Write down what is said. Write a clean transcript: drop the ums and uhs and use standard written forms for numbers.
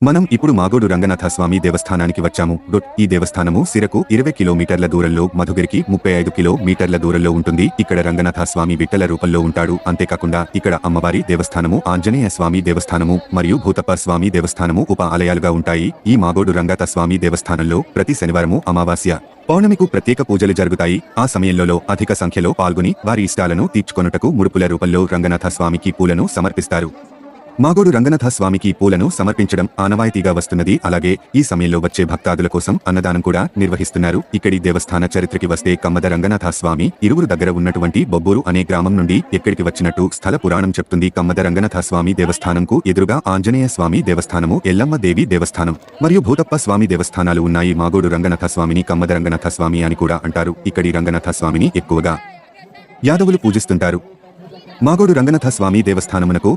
మనం ఇప్పుడు మాగోడు రంగనాథ స్వామి దేవస్థానానికి వచ్చాము. ఈ దేవస్థానము సిరకు 20 కిలోమీటర్ల దూరంలో, మధుగిరికి 35 కిలోమీటర్ల దూరంలో ఉంటుంది. ఇక్కడ రంగనాథ స్వామి విఠల రూపంలో ఉంటాడు. అంతేకాకుండా ఇక్కడ అమ్మవారి దేవస్థానము, ఆంజనేయ స్వామి దేవస్థానము మరియు భూతప్ప స్వామి దేవస్థానము ఉప ఆలయాలుగా ఉంటాయి. ఈ మాగోడు రంగనాథ స్వామి దేవస్థానంలో ప్రతి శనివారము, అమావాస్య, పౌర్ణమికు ప్రత్యేక పూజలు జరుగుతాయి. ఆ సమయంలో అధిక సంఖ్యలో పాల్గొని వారి ఇష్టాలను తీర్చుకొనుటకు ముడుపుల రూపంలో రంగనాథ స్వామికి పూలను సమర్పిస్తారు. మాగోడు రంగనాథ స్వామికి పూలను సమర్పించడం ఆనవాయితీగా వస్తున్నది. అలాగే ఈ సమయంలో వచ్చే భక్తాదుల కోసం అన్నదానం కూడా నిర్వహిస్తున్నారు. ఇక్కడి దేవస్థాన చరిత్రకి వస్తే కమ్మద రంగనాథ స్వామి ఇరువురు దగ్గర ఉన్నటువంటి బొబ్బూరు అనే గ్రామం నుండి ఎక్కడికి వచ్చినట్టు స్థల పురాణం చెప్తుంది. కమ్మద రంగనాథ స్వామి దేవస్థానంకు ఎదురుగా ఆంజనేయ స్వామి దేవస్థానము, ఎల్లమ్మ దేవి దేవస్థానం మరియు భూతప్ప స్వామి దేవస్థానాలు ఉన్నాయి. మాగోడు రంగనాథ స్వామిని కమ్మద రంగనాథ స్వామి అని కూడా అంటారు. ఇక్కడి రంగనాథ స్వామిని ఎక్కువగా యాదవులు పూజిస్తుంటారు. మాగోడు రంగనాథ స్వామి దేవస్థానమునకు